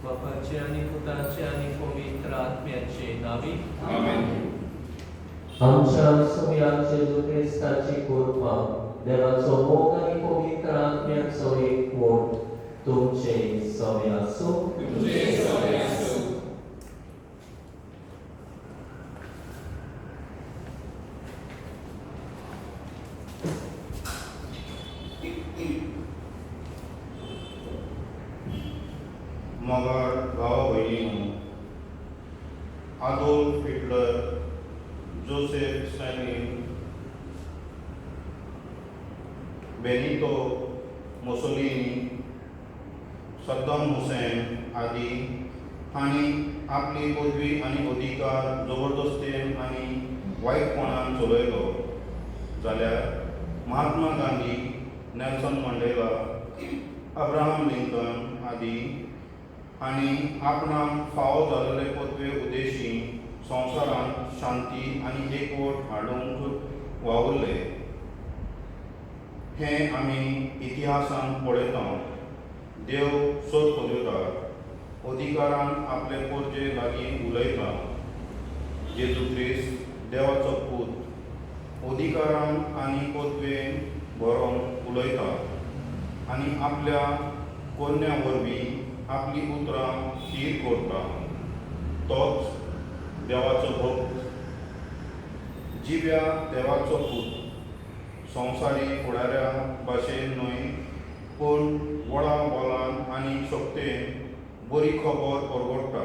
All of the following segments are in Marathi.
बापाचे आणि पुताचे आणि पवित्र आत्म्याचे नावे आमेन. आमच्या सुम्याचे जो ख्रिस्ताची कृपा देवाचो मोग आणि पवित्र आत्म्याचो एकवट तुमचे सवे आसूं. तुझे सवे आसूं. मोगाळ भाव भयणींनो, Adolf Hitler, Joseph Stalin, Benito Mussolini, Saddam Hussein आदी हांणी आपली पदवी आनी अधिकार जबरदस्तेन आनी वायटपणान चलयलो जाल्यार महात्मा गांधी, नेल्सन मंडेला, अब्राहम लिंकन आदी हांणी आपणाक फावो जाल्ले पदवे उद्देशी संवसारांत शांती आनी एकवट हाडूंक वावुरले. हें आमी इतिहासांत पळयता. देव सोद कोलिता, अधिकारान आपले पोरचे लागीं उलयता. जेजू ख्रिस्त देवाचो पूत अधिकारान आनी पदवेन भरोन उलयता आनी आपल्या कोन्या वरवीं आपली उतरां स्थिर करता. तोच देवाचो भक्त, जिव्या देवाचो पूत, संवसारी फुडाऱ्या भाशेन न्हय पूण व्हडा बोलान आनी शक्तेन बरी खबर परगडटा.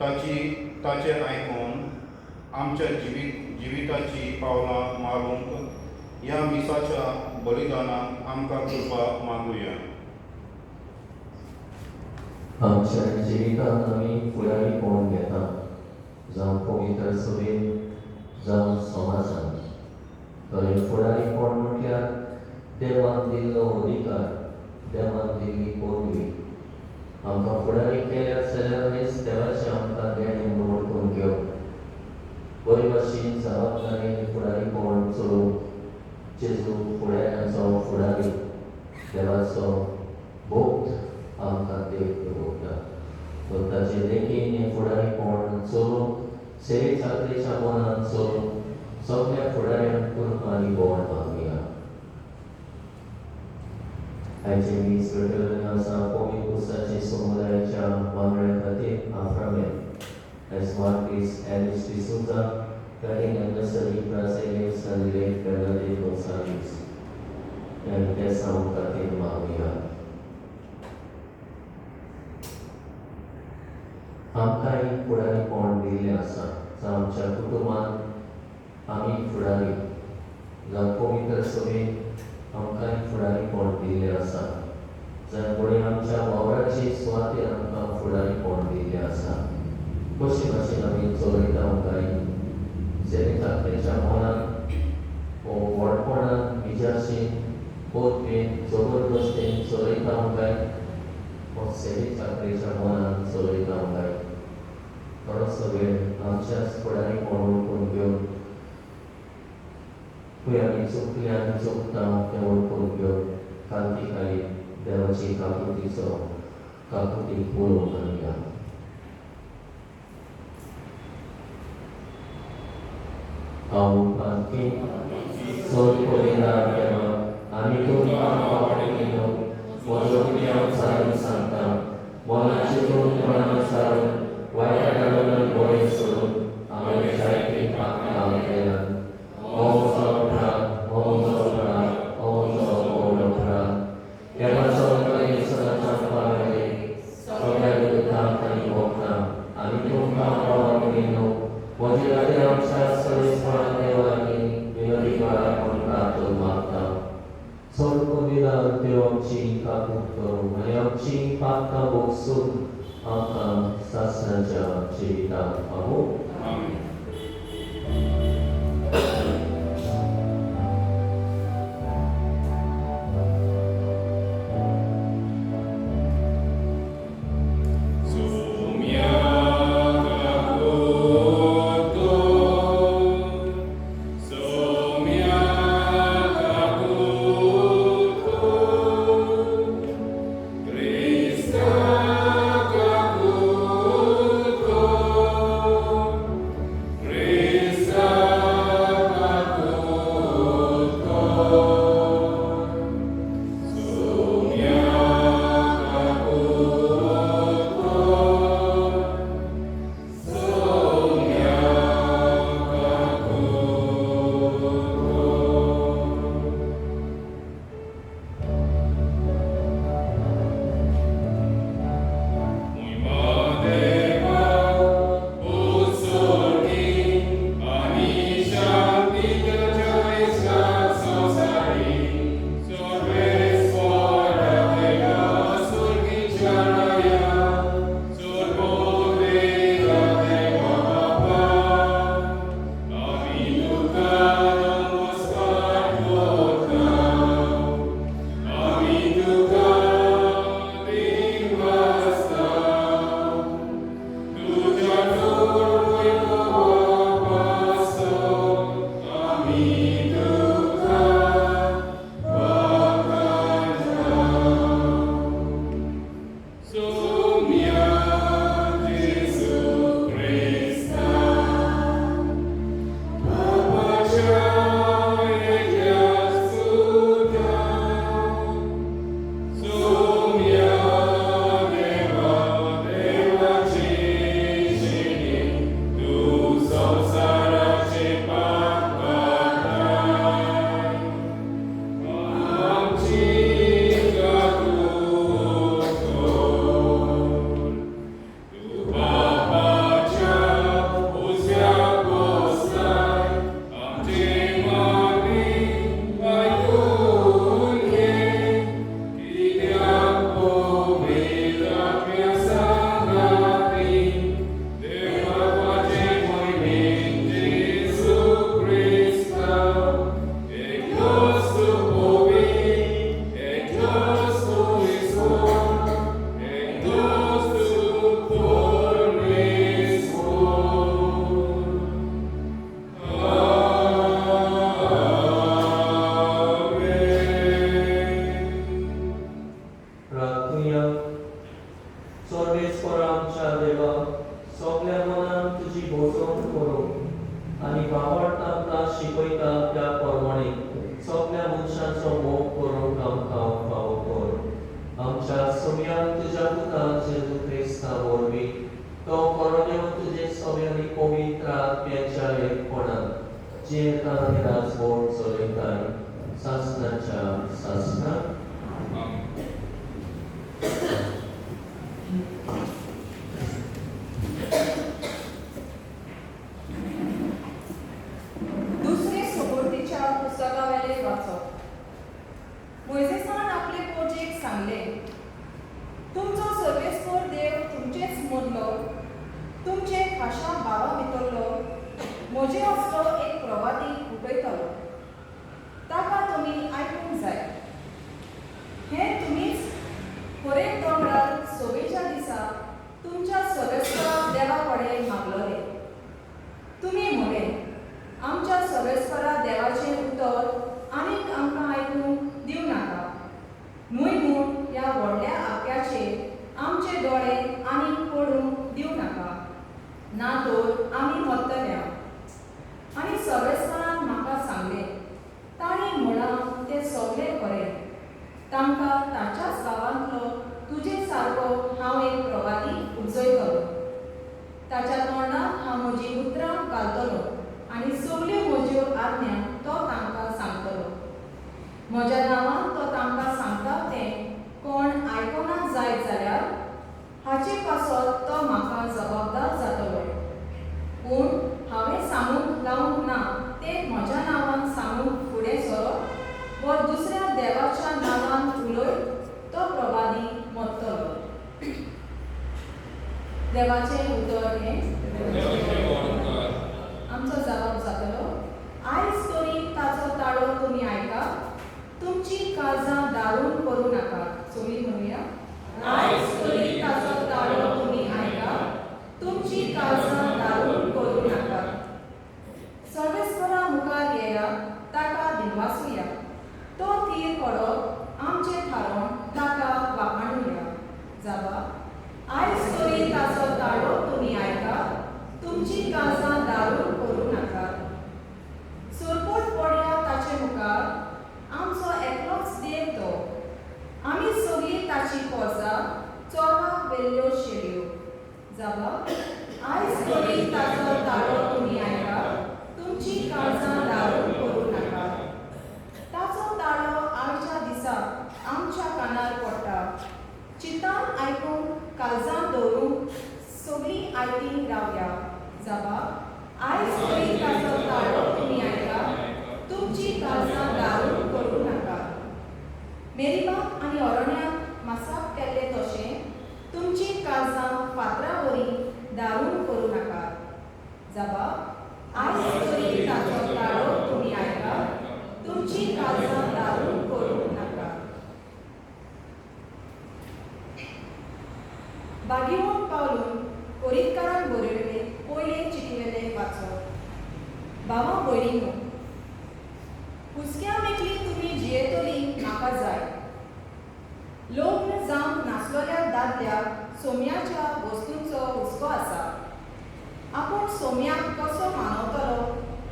ताचेर आयकून आमच्या जिविताची पावलां मारूंक ह्या मिसाच्या बलिदानाक आमकां कृपा मागुया. आमच्या जिवितांत आमी फुडारीपण घेता, जावं पवित्र सभेन जावं समाजांत. खरें फुडारीपण म्हटल्यार देवान दिल्लो अधिकार, देवान दिल्ली पदवी. आमकां फुडारी केल्यार जाल्यार हेच देवाचें आमकां देणें म्हणून वळखून घेवप. बरे भाशेन जबाबदारेन फुडारीपण चलोवंक जेजू फुडाऱ्यांचो फुडारी, देवाचो भक्त आमकां देव दवरता. पूण ताचे देखीन हें फुडारीपण चलोवंक सेवे चाकरेच्या मनान चलोवंक सगळ्या फुडाऱ्यांक कृपा आनी बोवाळ मागुया. आयचे दीस घडले आसा पवित्र पुस्तकाचे समुदायाच्या वांगड्या खातीर आफ्रामेन. आयज Marques Elis D'Souza, Carina Nursery Brasileiro Sandre Bernardo Gonçalves. Educação Catino Maria. आमकां एक फुडारीपण दिल्लें आसा. जावं आमच्या कुटुंबांत आमी फुडारी, जावं पवित्र सभेन आमकां एक फुडारीपण दिल्लें आसा. जावं फुडें आमच्या वावराची सुवातेर आमकां फुडारीपण दिल्लें आसा. कशे भाशेन आमी चलयता आमकां सेवे चाकरेच्या मनान व्हडपणान विजाशीन पदवेन जबरदस्तेन चलयता आमकां सेवे चाकरेच्या मनान चलयता आमकां. थोडोसो वेळ आमच्याच फुडारीपण वळखून घेवन खंय आमी चुकल्या आनी चुकता तें वळखून घेवन कांती देवाची काकुतीक उलोवंक घालया. हांव कांती चड पळयना देवा आनी तुमकां पावडिल्लो म्हजो देव सारून सांगता. मनाचे दोन मनां सारून वायटाकडून बरें सोडून हांवें जायती पातळां केल्यात. हो म्हजो प्राण, हो म्हजो प्राण, हो म्हजो पवित्र प्राण. देवाचो सदांच्या पावले सगळ्या दुखांत आनी भोगतां आनी तुमकां पावडिल्लो म्हजे खातीर आमच्या सर्वेस्परान देवानी विनोदी काळापण प्रार्थना मागता. चड कविता देव आमची काकूट करूं आनी आमची पातकां भोगसून आमकां सासणाच्या जिवितांत पावूं. Krishna करुया. सर्वेस्परा आमच्या देवा, सगळ्या मनान तुजी भोसवण करूंक आनी बाबड तांकां शिकयता त्या प्रमाणे सगळ्या मनशांचो मोग करूंक आमकां फावो कर. आमच्या सगळ्यांक तुज्या पुता जेजू क्रिस्ता वरवीं तो कोरोनेव तुजे सगळ्यांनी पवित्र आत्म्याच्या एकपणान जियेता आनी राजभोग चलयताय सासणाच्या सासणां. दुसरे सोबतीच्या पुस्तकावेले वाचप. मोइसेसान आपले पोरजेक सांगले, तुमचो सर्वेस्पर देव तुमचेच मदलो, तुमचे खाशा भावा भितरलो म्हजे असलो एक प्रवादी उठयतलो. ताका तुमी आयकूंक जाय. हें तुमीच खरें दोंगरार सोबेच्या दिसा तुमच्या सर्वेस्परा देवा कडेन मागलोले. तुमी म्हळें, आमच्या सर्वेस्परा देवाचें उतर आनीक आमकां आयकूंक दिवं नाका. न्हय म्हूण ह्या व्हडल्या आप्याचेर आमचे दोळे आनीक पडूंक दिवं नाका, ना तर आमी मरतले. आनी सर्वेस्परान म्हाका सांगलें, ताणें म्हळां तें सगळें खरें. तांकां ताच्याच गांवांतलो तुजे सारको हांव एक प्रवादी उपजयतलो. ताच्या तोंडांत हांव म्हजीं उतरां घालतलों आनी सगल्यो म्हज्यो आज्ञा तो तांकां सांगतलो. म्हज्या नांवान तो तांकां सांगता तें कोण आयकना जायत जाल्यार हाचे पासत तो म्हाका जबाबदार जातलो. पूण हांवें सांगूंक लावंक ना तें म्हज्या नांवान सांगूंक फुडें सरप वा दुसऱ्या देवाच्या नांवान उलयत तो प्रवादी मरतलो. देवाचें उतर हें आमचो जबाब जातलो, आयज तरी ताचो ताळो तुमी आयका, तुमची काळजां दारूण करूं नाका. सगळीं म्हणुया, आयज तरी ताचो ताळो तुमी आयका, तुमची काळजां दारूण करूं नाका. सर्वेस्परा मुखार येया, ताका दिनवासुया. तो तीर पडप आमचें थारोवन ताका वाखाणुया. जाबा, आयज तरी ताचो ताळो तुमी आयका, तुमची काळजां दारूण करूं नाका. सोरपोट पडया ताचे मुखार, आमचो एकलोच देव तो. आमी सगळीं ताची पोरसां चोराक वेल्ल्यो शेळयो. जाबा, आयज तरी ताचो ताळो तुमी आयका, तुमची काळजां दारूण करूं नाका. ताचो ताळो आयच्या दिसा आमच्या कानार पडटा. चितान आयकूंक काळजां दवरूंक सगळीं आयतीं रावया. जाबा, आयज तरी ताचो ताळो तुमी आयका, तुमची काळजां दारूण करूं नाका. मेरीबाग आनी अरण्यात मासाक केल्ले तशें तुमची काळजां फातरावरी दारूण करूं नाका. जाबा, आयज तरी ताचो ताळो तुमी आयका, तुमची काळजां दारूण करूं नाका. बागीवोन पावलून कोरीतकारान बरयल्ले पयले चिटीवेले वाचप. भावा भयणींनो, हुस्क्या मेकळी तुमी जियेतली म्हाका जाय. लग्न जावंक नासलोल्या दादल्याक सोम्याच्या वस्तूंचो हुस्को आसा. आपूण सोम्याक कसो मानवतलो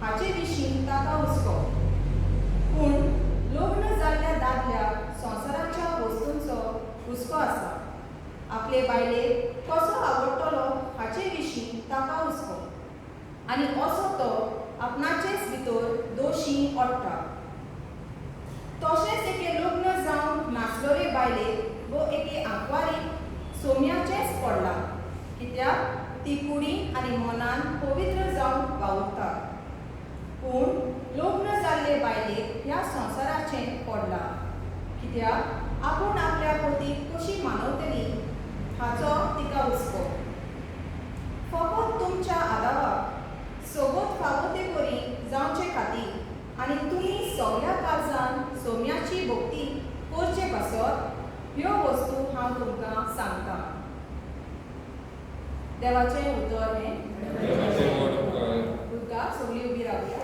हाचे विशीं ताका हुस्को. पूण लग्न जाल्ल्या दादल्याक संवसाराच्या वस्तूंचो हुस्को आसा. आपले बायलेक कसो आवडटलो हाचे विशीं ताका हुस्को. आनी असो तो आपणाचेच भितर दोशी ओडटा. तशेंच एके लग्न जावंक नासलोले बायलेक वो एके आंकवारीक सोम्याचेंच पडलां, कित्याक ती कुडीन आनी मनान पवित्र जावंक वावुरता. पूण लग्न जाल्ले बायलेक ह्या संवसाराचें पडलां, कित्याक आपूण आपल्या पतीक कशी मानवतली हाचो तिका हुस्को. फकत तुमच्या आदावाक सोबत फावो ते परी जावचे खातीर आनी तुमी सगळ्या काळजान सोम्याची भक्ती करचे पासत ह्यो वस्तू हांव तुमकां सांगतां. देवाचें उतर हें. उदकाक सगळीं उबी रावया.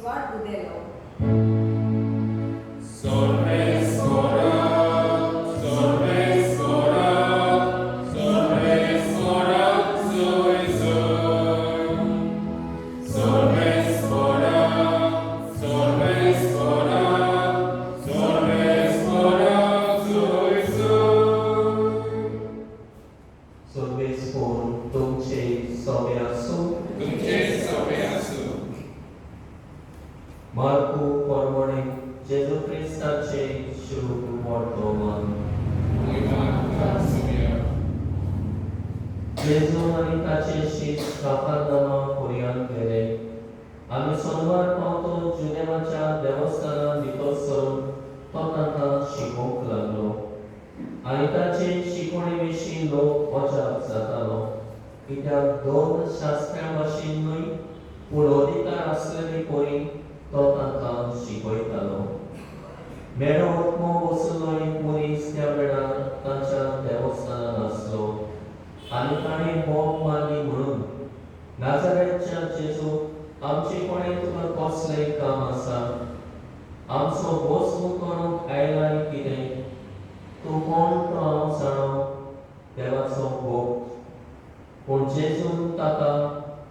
सुवात उदेलो. Solves por Dulce Sobeasu, Marco Pormone, Gesù Cristace, Shuru Mortoman. Gesù Manitace Shis Kapandama Korean Gere, Ami Sonvar Pauto Junemacha Devastana Nikosoro, Totata Shikok Laglo. आणि ताचे शिकवणेविशीं लोक अजाप जातालो कित्याक दोन शास्त्रां भाशेन न्हय पूण अधिकार आसलेली परी तो तांकां शिकयतालो. मेळो आत्मो बसलो एक मनीस त्या वेळार तांच्या देवस्थानांत आसलो आनी ताणें बोब मारली म्हणून नाजारेथच्या जेजू आमचे कोणें तुका कसलें काम आसा आमचो बोसमो करूंक आयलाय कितें तूं कोण तो हांव जाणो देवाचो भोग. पूण जेजून ताका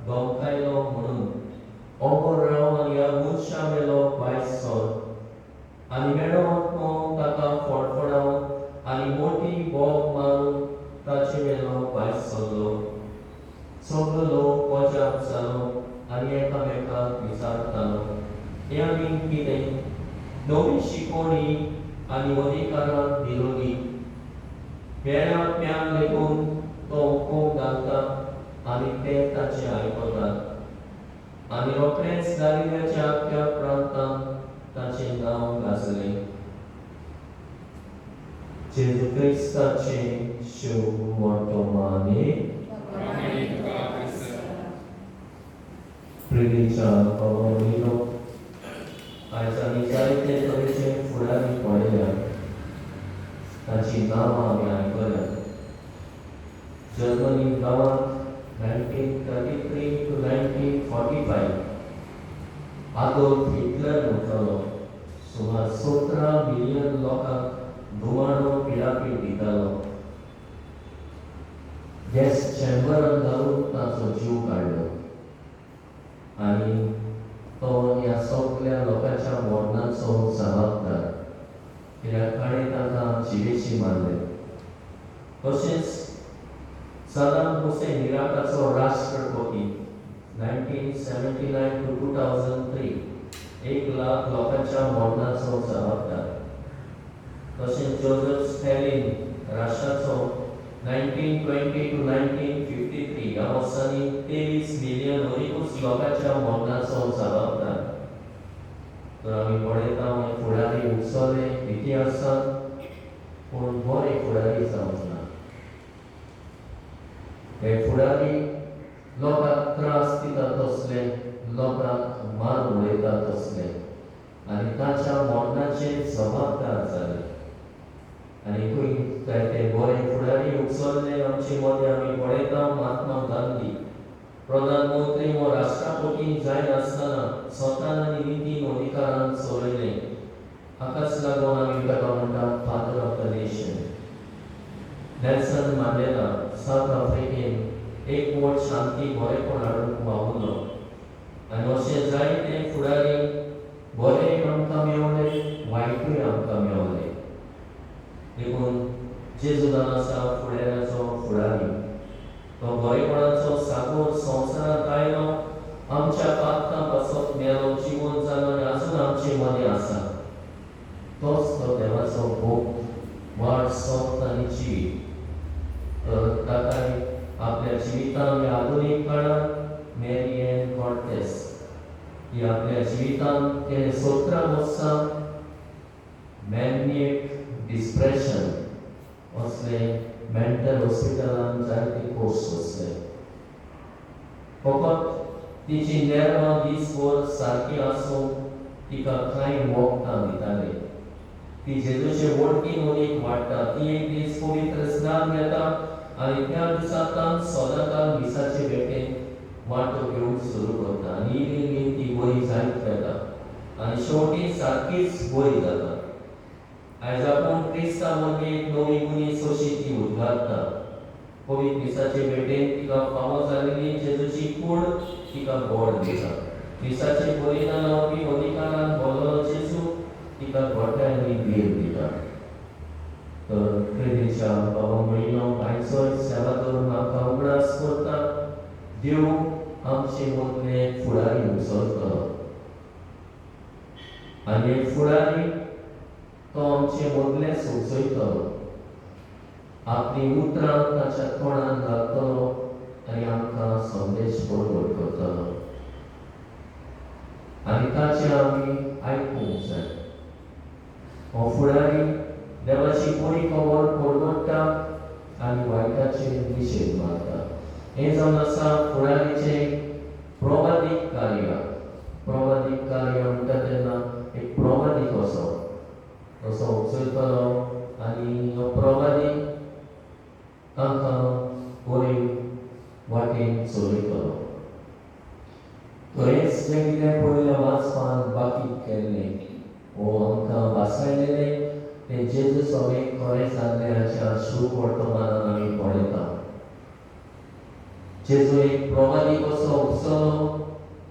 धमकायलो म्हणून ओगोर राव आनी ह्या मनशा वेलो भायर सर आनी मेळो आत्मो ताका फडफडावन आनी मोठी बोब मारून ताचे वेलो भायर सरलो. सगळो लोक अजाप जालो आनी एकामेकाक विचारतालो हें आमी कितें नवी शिकवणी आनी अधिकारां दिलोली. वेळा प्यान लेगून तो हुकूम घालता आनी ते ताचे आयकतात आनी रोखडेंच गालिल्याच्या आख्या प्रांतांत ताचें नांव गाजलें. जेजू क्रिस्ताचें शुभ वर्तमानी प्रिलीच्या कवळीलो आयज आमी जायते तरेचे फुडारी पळयल्या तांची नांवां आमी आयकल्यात. जर्मनी गांवांत 1933 to 1945 आदोल्फ हिटलर उरतालो. सुमार 17 मिलियन लोकांक धुमाडो पिडापीड दितालो. गॅस चॅम्बरांत घालून ताचो जीव काडलो आनी तो ह्या सगळ्या लोकांच्या मरणाचो जबाबदार कित्याक ताणें तांकां जिवेची मारले. तशेंच सदाम हुसेन इराकाचो राष्ट्रपती 1979 to 2003 1 लाख लोकांच्या मरणाचो जबाबदार. तशेंच जोझेफ स्टॅलिन राष्ट्राचो 1920 to 1953 ह्या वर्सांनी 23 मिलियन अधिकूच लोकांच्या मरणाचो जबाबदार. तर आमी पळयता हे फुडारी उसले इतिहासांत पूण बरे फुडारी जावंक ना. हे फुडारी लोकांक त्रास दिता तसले लोकांक मारून उडयता तसले आनी तांच्या मरणाचे जबाबदार जाले. आनी खंय जायते बरे फुडारी उचलले आमचे मदें आमी पळयता महात्मा गांधी प्रधानमंत्री व राष्ट्रपती जायनासतना स्वतान आनी नितीन अधिकारान चलयले. हाकाच लागून आमी ताका म्हणटा father of the nation. Nelson Mandela south आफ्रिकेन एक वट शांती बरेपण हाडूंक वावुरलो आनी अशे जायते फुडारी बरेय आमकां मेवले वायटूय आमकां मेवले. देखून जेजूदान आसा फुडाऱ्याचो फुडारी. तो बरेपणाचो सागोर संवसारांत आयलो आमच्या पातकां पासत मेलो जिवन जालो आनी आजून आमचे मदें आसा. तोच तो देवाचो भोग वाट सोत आनी जिवीत. तर ताकाय आपल्या जिवितांत ह्या आधुनीक काळांत मेरी एन कॉर्टेस ही आपल्या जिवितांत गेले 17 वर्सां मॅनिएक डिप्रेशन असले मेंटल हॉस्पिटलांत जायते कोर्स असले. फकत तिची नेर्वां दिसभर सारकी आसूं तिका कांय वखदां दिताले. ती जेजूचे वळखीन मदीं वाडटा. ती एक दीस पवित्र स्नान घेता आनी त्या दिसांतल्यान सदांकाळ मिसाचे भेटेन वांटो घेवंक सुरू करता आनी इल्ली ती बरी जायत वता. आनी शेवटी सारकीच बरी जाता. आयज आपूण क्रिस्ता मदली एक नवी मनीस अशी ती उद्गारता. पवित्र दिसाचे भेटेन तिका फावो जाल्ली जेजूची कूड तिका गोड दिता. दिसाचे बलिदान लावपी अधिकारान बोललो जेजू तिका गोट्यांनी भेट दिता. तर प्रेदेच्या बाबा म्हणिनो आयचो सेवा करून आमकां उगडास करता. देव आमचे मदले फुडारी उसळटलो आनी फुडारी तो आमचे मदले सुचयतलो. आपली उतरां ताच्या तोंडान घालतलो आनी आमकां संदेश बरोबर करतलो आनी ताचे आमी आयकूंक जाय. हो फुडारी देवाची बरी खबर परगट्टा आनी वायटाचेर निशेध मारता. हें जावन आसा फुडारीचे प्रवादीक कार्य. प्रवादीक कार्य म्हणटा तेन्ना एक प्रवादीक असो उचलतलो आनी हो प्रवादीक तांकां बरे वाटेन चलयतलो. हेंच जें कितें पयल्या वाचपान बाकी केल्लें वो आमकां वाचयलेलें तें जेजू सगळें खरें जाल्लें हाच्या शुभ वर्तमानान आमी पळयता. जेजू एक प्रवादीक असो उचललो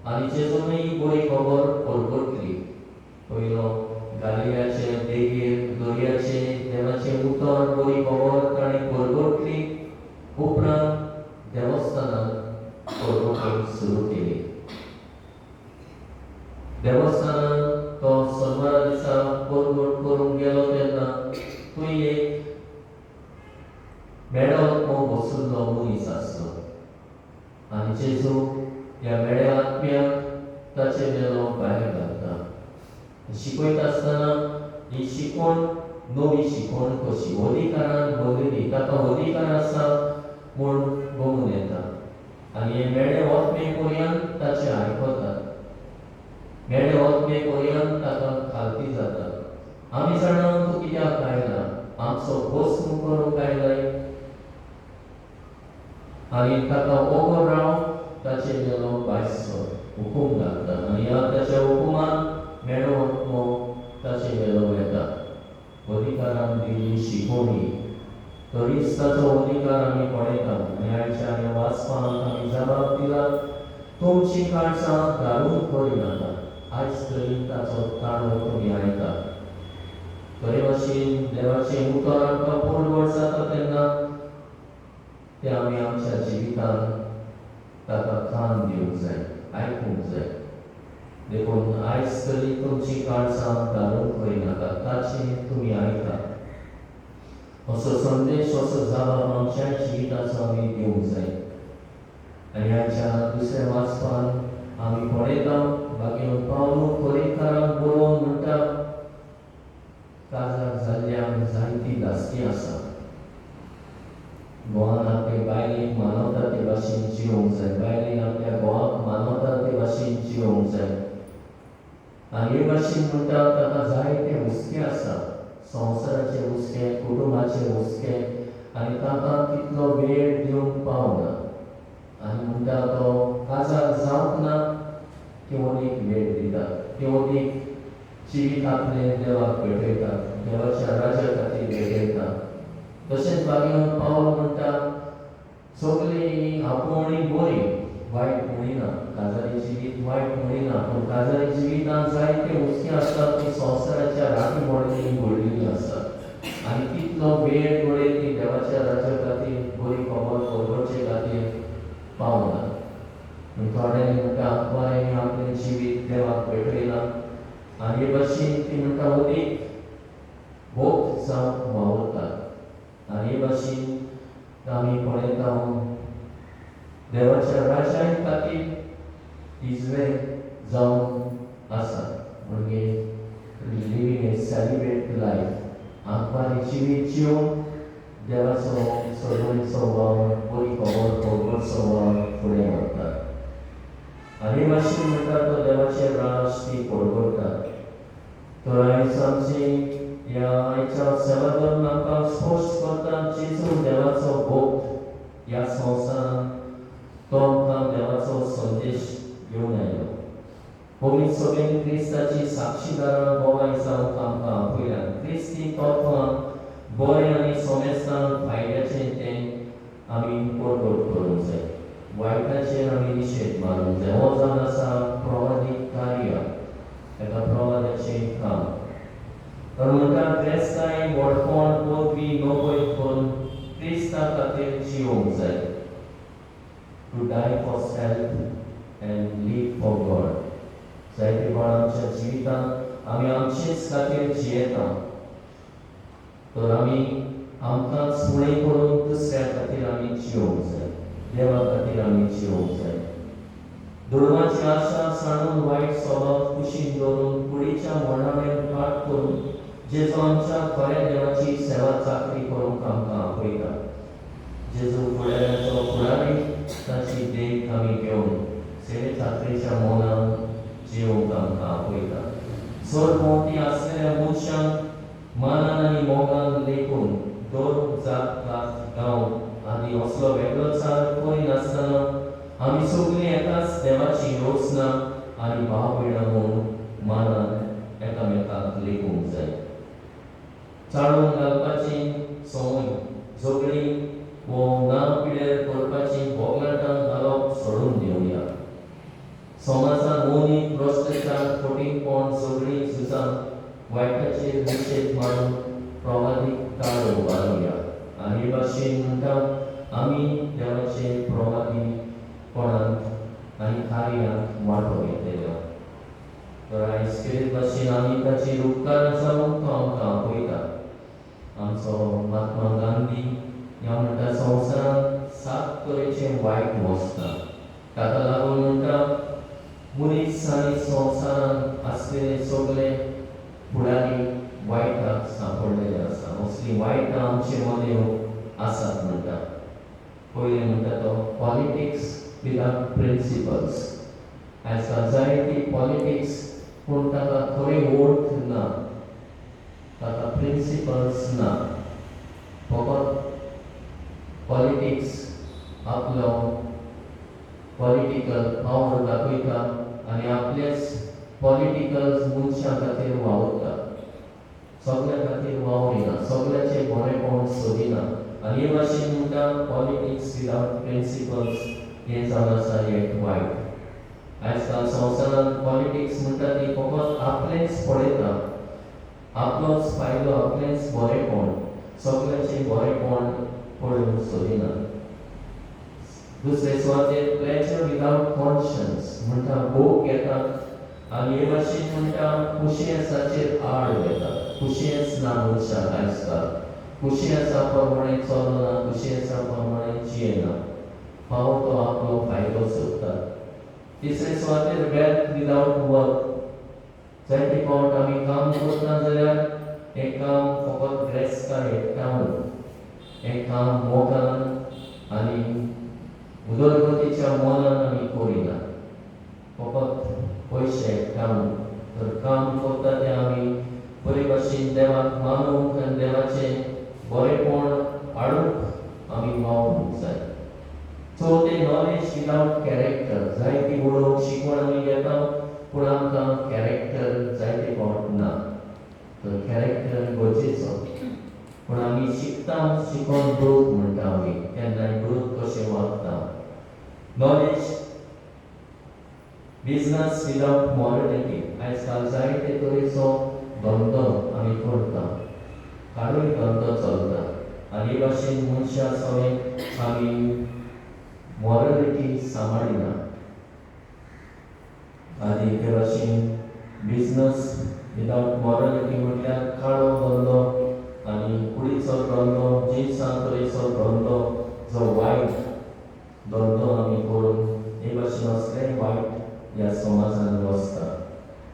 आनी जेजूनय बरी खबर परगटली. पयलो गालियाचे देगेर दर्याचे देवाचे उतर बरी खबर ताणें परगटली. उपरांत देवस्थानांत परगटूंक सुरू केली. देवस्थानांत तो सोमारा दिसा परगट करूंक गेलो तेन्ना थंय एक मेडो बसुल्लो मनीस आसलो आनी जेजू ह्या मेड्या आत्म्याक ताचे मेलो भायर घालता. शिकयता आसतना ही शिकवण नवी शिकवण कशी अधिकारान बरयली. ताका अधिकार आसा म्हूण बगून येता आनी हे मेडे ओतमे पर्यंत ताचे आयकतात. मेडे ओतमे पर्यंत ताका खालती जातात. आमी जाणा तूं कित्याक आयला, आमचो भस्म करूंक आयलाय आनी ताका ओगो रावन ताचे मेलो भायर सर हुकूम घालता आनी ह्या ताच्या हुकुमान मेडो ओतमो ताचे मेलो येता. अधिकारान दिल्ली शिकवणी तरीच ताचो अधिकार आमी पळयता. आनी आयच्या ह्या वाचपाक आमी जबाब दिला तुमची काळजां घालून करिनाका. आयज तरी ताचो ताळो तुमी आयका. खरे भाशेन देवाचें उतर आमकां परगट जाता तेन्ना तें आमी आमच्या जिवितान ताका कान दिवंक जाय, आयकूंक जाय. देखून आयज तरी तुमची काळजां घालून करिनाका, ताचें तुमी आयका. असो संदेश असो जबाब आमच्या जिविताचो आमी दिवंक जाय. आनी आयच्या दुसऱ्या वाचपान आमी पळयता बाकी पावलो कोरिंथारांक बरोवन म्हणटा काजार जाल्ल्यांक जायती दास्ती आसा. घोवान आपले बायलेक मानवता ते भाशेन जिवंक जाय. बायलेन आपल्या घोवाक मानवता ते भाशेन जिवंक जाय. आनी हे भाशेन म्हणटा ताका जायते हुस्के आसा. संवसाराचे हुस्के, कुटुंबाचे हुस्के आनी ताका तितलो वेळ दिवंक पावना. आनी म्हणटा तो काजार जावंक ना ती ओदीक वेळ दिता. ती ओदीक जिवीत आपले देवाक भेटयता, देवाच्या राज्या खातीर भेटयता. तशेंच बागेन पावल म्हणटा सगळीं आपुणूय बरी, वायट म्हणिना. काजारी जिवीत वायट म्हणिना, पूण काजारी जिवितांत जायते हुस्के आसतात ती संवसाराच्या राटी मोडींनी घडलेलीं आसतात. आनी तितलो वेळ घडये ती देवाच्या राज्या खातीर बरी खबर परगटचे खातीर पावना. थोड्यांनी म्हणटा बरें आपलें जिवीत देवाक भेटयलां आनी हे भाशेन ती म्हणटा ओदीक भोग जावंक वावुरतात. आनी हे भाशेन आमी पळयता देवाच्या राज्या खातीर इजवे जावन आसा. म्हणजे लिवींग ए सेलिब्रेट लायफ, आपणालें जिवीत जिवन देवाचो सगळेचो वावर बरी खबर परगटचो वावर फुडें व्हरता. आनी हे भाशेन म्हणटा तो देवाचे राज ती परगटता. तर आयज आमची ह्या आयच्या सेवादन आमकां स्पश्ट करता जेजू देवाचो भोग ह्या संवसारांत तो आमकां देवाचो संदेश घेवन आयलो. आमी सगळीं क्रिस्ताची साक्षीदारां गोवाय जावंक आमकां पयल्यान क्रिस्ती तत्वां बरें आनी सोमेस्तान फायद्याचें तें आमी परगट करूंक जाय. वायटाचेर आमी निशेध मारूंक जाय. हो जावन आसा प्रवादीक कार्य, एका प्रवादाचें काम. तर म्हणटा क्रेस्ताय व्हडपण पदवी नोकरी करून क्रिस्ता खातीर जिवंक जाय. To die for self and live for God. जायते वेळा आमच्या जिवितांत आमी आमचेच खातीर जियेता, तर आमी आमकांच फुडें करून दुसऱ्या खातीर आमी जिवंक जाय, देवा खातीर आमी जिवंक जाय. धर्माची आशा साणून वायट स्वभाव कुशीन दवरून कुडीच्या मरणावेर फाट करून जेजू आमच्या खऱ्या देवाची सेवा चाकरी करूंक आमकां आपयता. जेजू फुडाऱ्याचो फुडारी ताची देख आमी घेवन सेवे चाकरेच्या मोनान जिवंक आमकां आपयता. सरभोंवती आसलेल्या मनशांक मानान आनी मोगान लेखून दोन जात गांव आनी असलो वेगळोचार करिनासतना आमी सगळीं एकाच देवाची रोसना आनी भाव भयणां म्हूण मानान एकामेकांक लेखूंक जाय. चाळून घालपाची संवय झगडी वो ना पिड्यार करपाची बोगलाटां घालप सोडून दिवया. समाजांत मोनीत भ्रश्टाचार, फटींगपण, झगडी, झुजां, वायटाचेर निशेध मारून प्रवादीक काळ उबारुया. आनी हे भाशेन म्हणटा आमी देवाचे प्रवादीपणांत आनी कार्यांत वांटो घेतलेलो. तर आयज खेरीत भाशेन आमी ताचेर उपकार जावंक तो आमकां आपयता. आमचो महात्मा गांधी ह्या म्हणटा संवसारांत 7 तरेचे वायट वसता. ताका लागून म्हणटा मनीस आनी संवसारांत आसलेले सगळे फुडारी वायटाक सांपडलेले आसा. असली वायटां आमचे मदें आसात म्हणटा. पयलें म्हणटा तो पॉलिटिक्स विदाउट प्रिंसिपल्स. आयज काल जायती पॉलिटिक्स पूण ताका खरी ओर्थ ना, ताका प्रिंसिपल्स ना. फकत पॉलिटिक्स आपलो पॉलिटिकल पावर दाखयता आनी आपलेच पॉलिटिकल मनशां खातीर वावरता. सगळ्या खातीर वावरिना, सगळ्याचे बरेपण सोदिना. आनी हे भाशेन म्हणटा पॉलिटिक्स विदाउट प्रिंसिपल्स हें जावन आसा एक वायट. आयज काल संवसारांत पॉलिटिक्स म्हणटा ती फकत आपलेंच पळयता, आपलोच फायदो, आपलेंच बरेपण, सगळ्याचें बरेपण पळोवंक सोदिना. दुसरे सुवातेर प्लेजर विदाउट कॉन्शियन्स म्हणटा भोग घेतात आनी हे भाशेन म्हणटा कुशियेसाचेर आड घेतात. कुशियेस ना मनशाक आयज काल. कुशियेसा प्रमाणे चलना, कुशियेसा प्रमाणे जियेना. फावो तो आपलो फायदो सोदता. तिसरे सुवातेर वेल्थ विदाउट वर्क. जायते फावट आमी काम करता जाल्यार हें काम फकत ड्रेसकार एकठांवन, हें काम मोगान आनी उदरगतीच्या मोनान आमी करिना, फकत पयशे एकठांवन. तर काम करता तें आमी बरे भाशेन देवाक मानूंक आनी देवाचें बरेपण हाडूंक आमी वावरूंक जाय. चवथें नॉलेज विदाउट कॅरेक्टर. जायती उलोवंक शिकवण आमी घेता पूण आमकां कॅरेक्टर जायते फावट ना. तर कॅरेक्टर गरजेचो. पूण आमी शिकता शिकोन ग्रोथ म्हणटा आमी, केन्नाय ग्रोथ कशें वागता. Knowledge business without morality. आयज काल जायते तरेचो धंदो आमी करता, काडूय धंदो चलता आनी हे भाशेन मनशां सगळें आमी मॉरलिटी सांबाळिना. आनी हे भाशेन बिजनस विदाउट मॉरलिटी म्हटल्यार काळो धंदो आनी कुडीचो धंदो, जिन्सां तरेचो धंदो, जो वायट धंदो आमी करून हे भाशेन असले वायट ह्या समाजान वसता.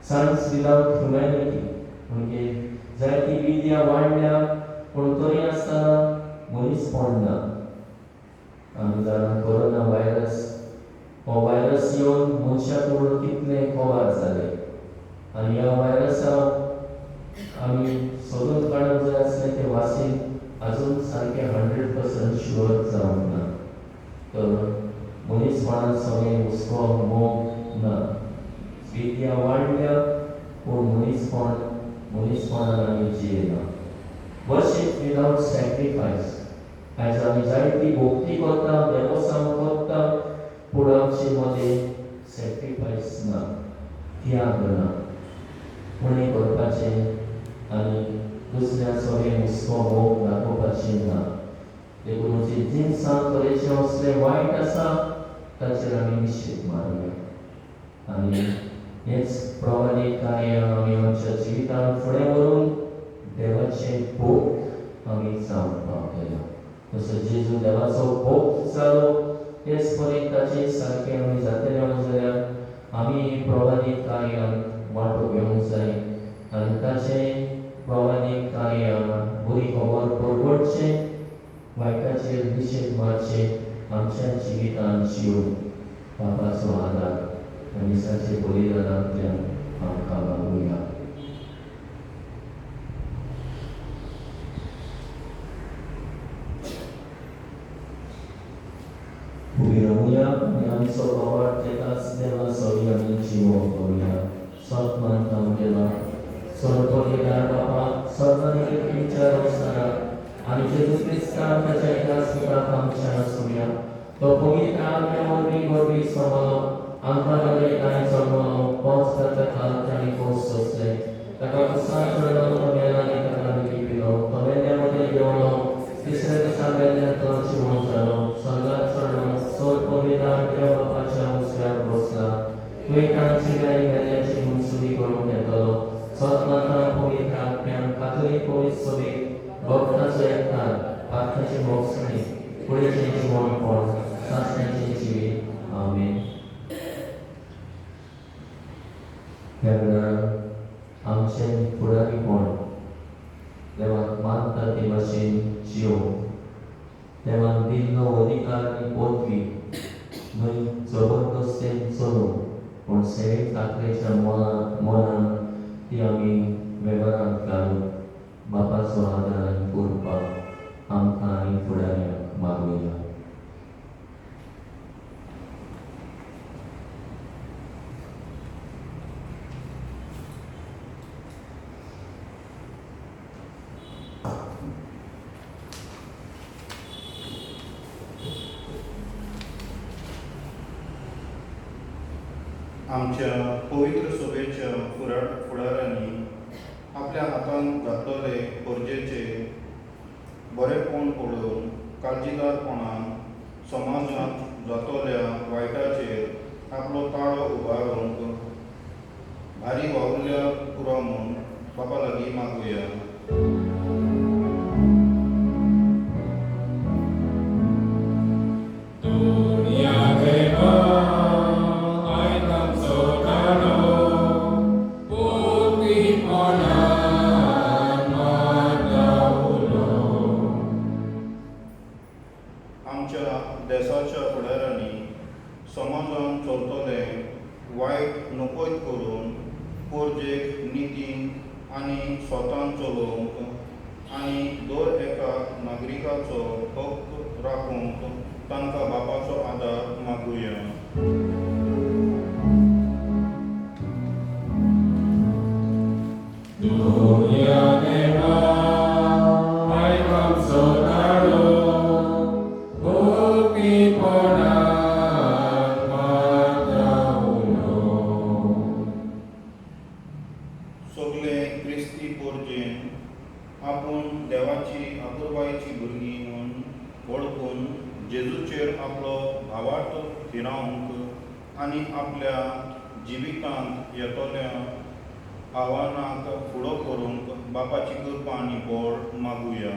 सायन्स विदाउट ह्युमॅनिटी म्हणजे जायती विद्या वाडल्या पूण तरी आसतना मनीसपण ना. आमी जाणा कोरोना वायरस, हो वायरस येवन मनशां कडेन कितले कोवार जाले आनी ह्या वायरसाक आमी सोदून काडूंक जाय आसलें ते वासीन आजून सारकें 100% शुअर जावंक ना. तर मनीसपणान सगळें हुस्को मोग ना. विद्या वाढल्या पूण मनीसपणान आमी जियेना. Worship without sacrifice. आयज आमी जायती भोक्ती करता, देवस्तान करता, पूण आमचे मदें सॅक्रिफायस ना, त्याग ना. उणें करपाचें आनी दुसऱ्या सोबीत हुस्को मोग दाखोवपाचें ना. देखून म्हजी जिन्सां तरेचें असलें वायट आसा ताचेर आमी निशेध मारूया आनी हेच प्रमाणीत कार्य आमी आमच्या जिवितांत फुडें व्हरून देवाचें भोग आमी जावपाक जाय. जसो जेजू देवाचो भोग जालो तेच परीन ताचे सारकें आमी जातले जाल्यार आमी प्रमाणीत कार्यांत वांटो घेवंक जाय आनी ताचें प्रमाणीत कार्यां बरी खबर परवडचें, वायटाचेर निशेध मारचें, आमच्या जिवितांत जिवन बापाचो आदार आनी दिसाचे बलिदानांतल्यान आमकां मागुया. उबी रावुया आनी आमचो बापाट तेकाच देवा सोयी आमी जिवो करुया. सत्मान काम केला सर्वपरिदार बापा सर्वांनी विचार असताना आनी जेजू क्रिस्तान ताच्या एका सुखाक आमच्या आसुया. तो पवित्र आत्म्यावरवी गरवी समलो आमकां लागले कांय जमलो पोंच ताच्या काळात आनी पोस सोंसले. ताका कुसां चडलो तो मेला आनी ताका लेगी पिलो. तो वेल्ल्यामध्ये देंवलो, तिसऱ्या दिसा वेल्ल्यांतलो जिवंत जालो, स्वर्गांत चडलो, सर्वपरिदार देव बापाच्या उजव्यार बसला. तुवेकांची गाय वेल्ल्याची मुनसुरी करून येतलो. सत्माता पवित्र आत्म्यान कातोलीक पवित्र सभेक भक्तांचो एकठांय, पातकाचे मोक्षणी, फुडेंचें जिवणपण, सासण्याचें जिवीत. आमेन. ह्या वेळार आमचें फुडारीपण देवाक मानता ते भाशेन जियोवंक, देवान दिल्लो अधिकार आनी पदवी न्हय जबरदस्तेन चलोवंक, पूण सेवेक ताकलेच्या मनान ती आमी वेव्हारांत घालून बापाचो आदार आनी करपाक आमकां आनी फुडाऱ्यांक मागुया. आमच्या पवित्र सभेच्या फुडाऱ्यांनी आपल्या हातांत घातलेले गरजेचे बरेपण पळोवन काळजीदारपणान समाजांत जातल्या वायटाचेर आपलो ताळो उबारूंक भारी वावुरल्या पुरो म्हूण बापा लागीं मागुया. आमच्या देशाच्या फुडाऱ्यांनी समाजांत चलतले वायट नकोयत करून पोरजेक नितीन आनी स्वतान चलोवंक आनी दर एका नागरिकाचो हक्क राखूंक तांकां बापाचो आदार मागुया. सगळे क्रिस्ती पोरजेन आपूण देवाची आपुरबायेची भुरगीं म्हूण वळखून जेजूचेर आपलो भावार्थ थिरावंक आनी आपल्या जिवितांत येतल्या आव्हानांक फुडो करूंक बापाची कृपा आनी बळ मागुया.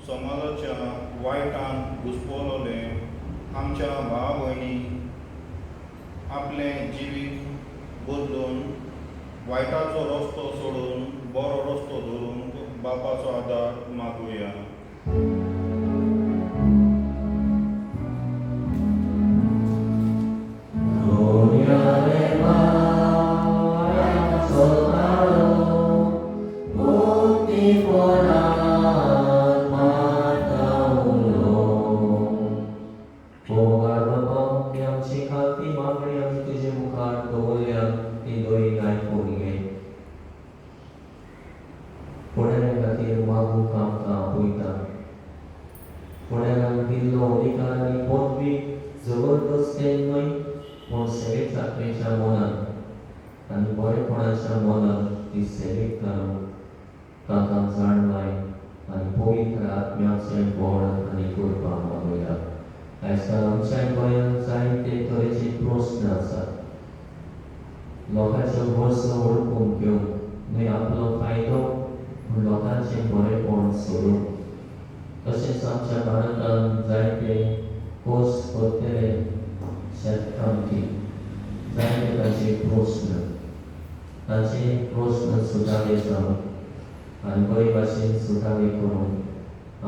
समाजाच्या वायटान घुस्पलोले आमच्या भाव भयणी आपलें जिवीत बदलून वायटाचो रस्तो सोडून बरो रस्तो धरून बापाचो आदार मागुया. सांगाल ती मागणी आमी तुजे मुखार दवरल्या ती दोळी आयकून घे. फुडाऱ्या खातीर मागूंक आमकां आपयता. फुडाऱ्यांक दिल्लो अधिकार आनी पदवी जबरदस्तेन न्हय पूण सेवेक चाकरेच्या मनान आनी बरेपणाच्या मनान ती सेवेक घालूंक ताका जाणवाय आनी पवित्र आत्म्याचें बळ आनी कृपा मागयता. आयजकाल आमच्या गोंयांत जायते तरेचे प्रस्न आसात. लोकांच्यो गरजो वळखून घेवंक न्हय आपलो फायदो पूण लोकांचें बरेपण सोडूंक. तशेंच आमच्या भारतांत जायते कोर्स करतले शेतकामती जायते ताचे प्रस्न ताचे प्रस्न सुटावे जावंक आनी बरे भाशेन सुटावे करून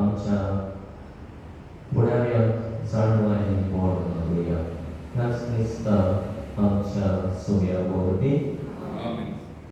आमच्या फुडाऱ्यांक जाणवाय आनी बळ मागुया. ह्याच क्रिस्तांव आमच्या सोया वरवीं